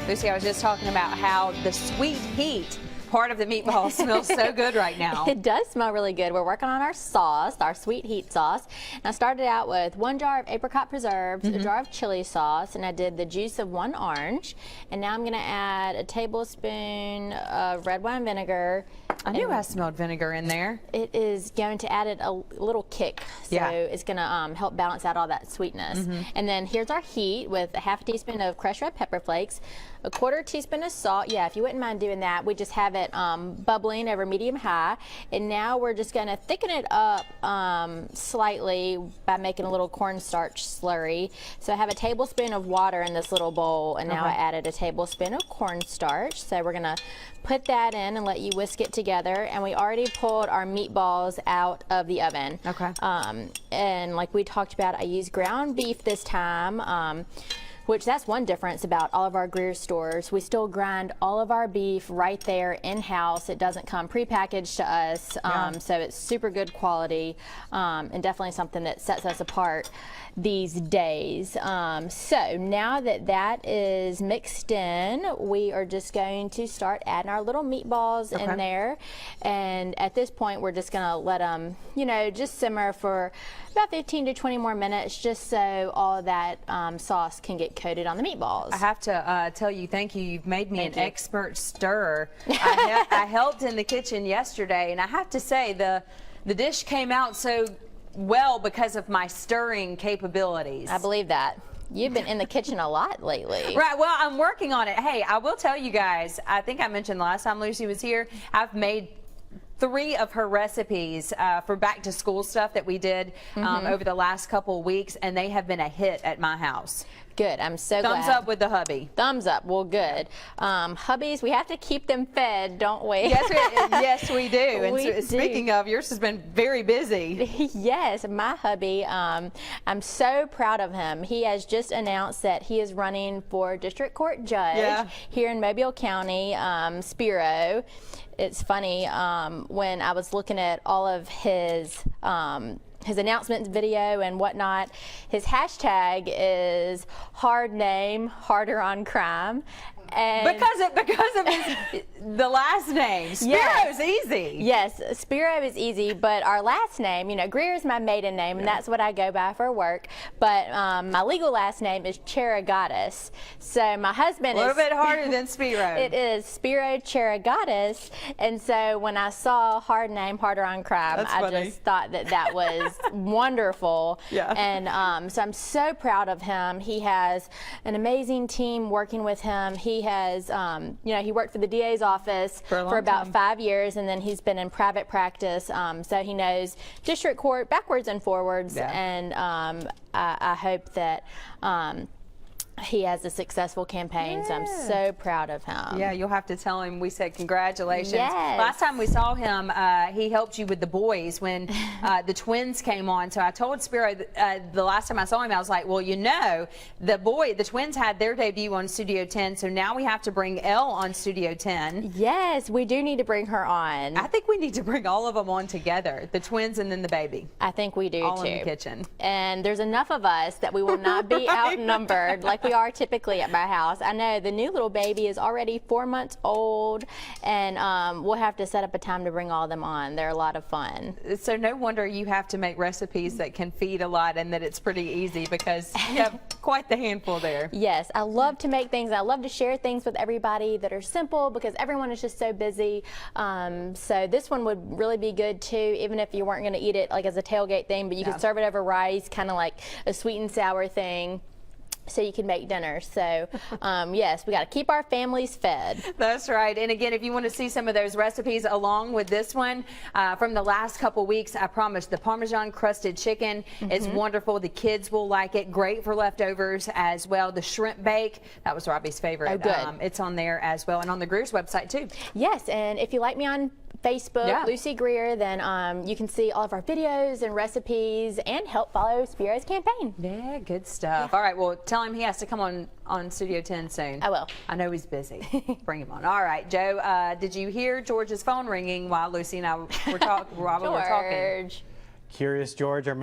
Lucy, I was just talking about how the sweet heat part of the meatball smells so good right now. It does smell really good. We're working on our sauce, our sweet heat sauce. And I started out with 1 jar of apricot preserves, a jar of chili sauce, and I did the juice of 1 orange. And now I'm going to add a tablespoon of red wine vinegar. I knew I smelled vinegar in there. It is going to add it a little kick, so it's going to help balance out all that sweetness. And then here's our heat with a half a teaspoon of crushed red pepper flakes, a 1/4 teaspoon of salt. Yeah, if you wouldn't mind doing that, we just have it bubbling over medium high. And now we're just going to thicken it up slightly by making a little cornstarch slurry. So I have a tablespoon of water in this little bowl, and now I added a tablespoon of cornstarch. So we're going to put that in and let you whisk it together. And we already pulled our meatballs out of the oven. Okay. And like we talked about, I used ground beef this time. Which that's one difference about all of our Greer stores. We still grind all of our beef right there in-house. It doesn't come prepackaged to us, so it's super good quality and definitely something that sets us apart these days. So now that that is mixed in, we are just going to start adding our little meatballs in there. And at this point, we're just gonna let them, you know, just simmer for about 15 to 20 more minutes, just so all of that sauce can get coated on the meatballs. I have to tell you, thank you. You've made me an expert stirrer. I helped in the kitchen yesterday, and I have to say the dish came out so well because of my stirring capabilities. I believe that. You've been in the kitchen a lot lately. Right, well, I'm working on it. Hey, I will tell you guys, I think I mentioned last time Lucy was here, I've made 3 of her recipes for back to school stuff that we did over the last couple of weeks, and they have been a hit at my house. Good, I'm so glad. Thumbs up with the hubby. Thumbs up, well good. Hubbies, we have to keep them fed, don't we? Yes, we do. And We speaking of, yours has been very busy. Yes, my hubby, I'm so proud of him. He has just announced that he is running for district court judge here in Mobile County, Spiro. It's funny, when I was looking at all of his announcement video and whatnot, his hashtag is hard name, harder on crime. And because of his, the last name. Spiro's easy. Yes, Spiro is easy, but our last name, you know, Greer is my maiden name, and that's what I go by for work. But my legal last name is Charigatis. So my husband is a little bit harder than Spiro. It is Spiro Charigatis, and so when I saw hard name, harder on crime, I just thought that that was wonderful. And so I'm so proud of him. He has an amazing team working with him. He has, you know, he worked for the DA's office for about 5 years, and then he's been in private practice, so he knows district court backwards and forwards, and I hope that he has a successful campaign, so I'm so proud of him. Yeah, you'll have to tell him we said congratulations. Yes. Last time we saw him, he helped you with the boys when the twins came on. So I told Spiro the last time I saw him, I was like, well, you know, the twins had their debut on Studio 10, so now we have to bring Elle on Studio 10. Yes, we do need to bring her on. I think we need to bring all of them on together, the twins and then the baby. I think we do all too. In the kitchen. And there's enough of us that we will not be outnumbered like we are typically at my house. I know the new little baby is already 4 months old, and we'll have to set up a time to bring all of them on. They're a lot of fun. So no wonder you have to make recipes that can feed a lot and that it's pretty ezy, because you have quite the handful there. Yes, I love to make things. I love to share things with everybody that are simple, because everyone is just so busy. So this one would really be good too, even if you weren't going to eat it like as a tailgate thing, but you could serve it over rice, kind of like a sweet and sour thing. So you can make dinner. So yes, we got to keep our families fed. That's right. And again, if you want to see some of those recipes along with this one from the last couple weeks, I promise the Parmesan crusted chicken is wonderful. The kids will like it. Great for leftovers as well. The shrimp bake, that was Robbie's favorite. Oh, good. It's on there as well, and on the Greer's website too. Yes, and if you like me on Facebook, Lucy Greer, then you can see all of our videos and recipes and help follow Spiro's campaign. Yeah, good stuff. All right, well, tell him he has to come on Studio 10 soon. I will. I know he's busy. Bring him on. All right, Joe, did you hear George's phone ringing while Lucy and I were talking? George. Curious George, or maybe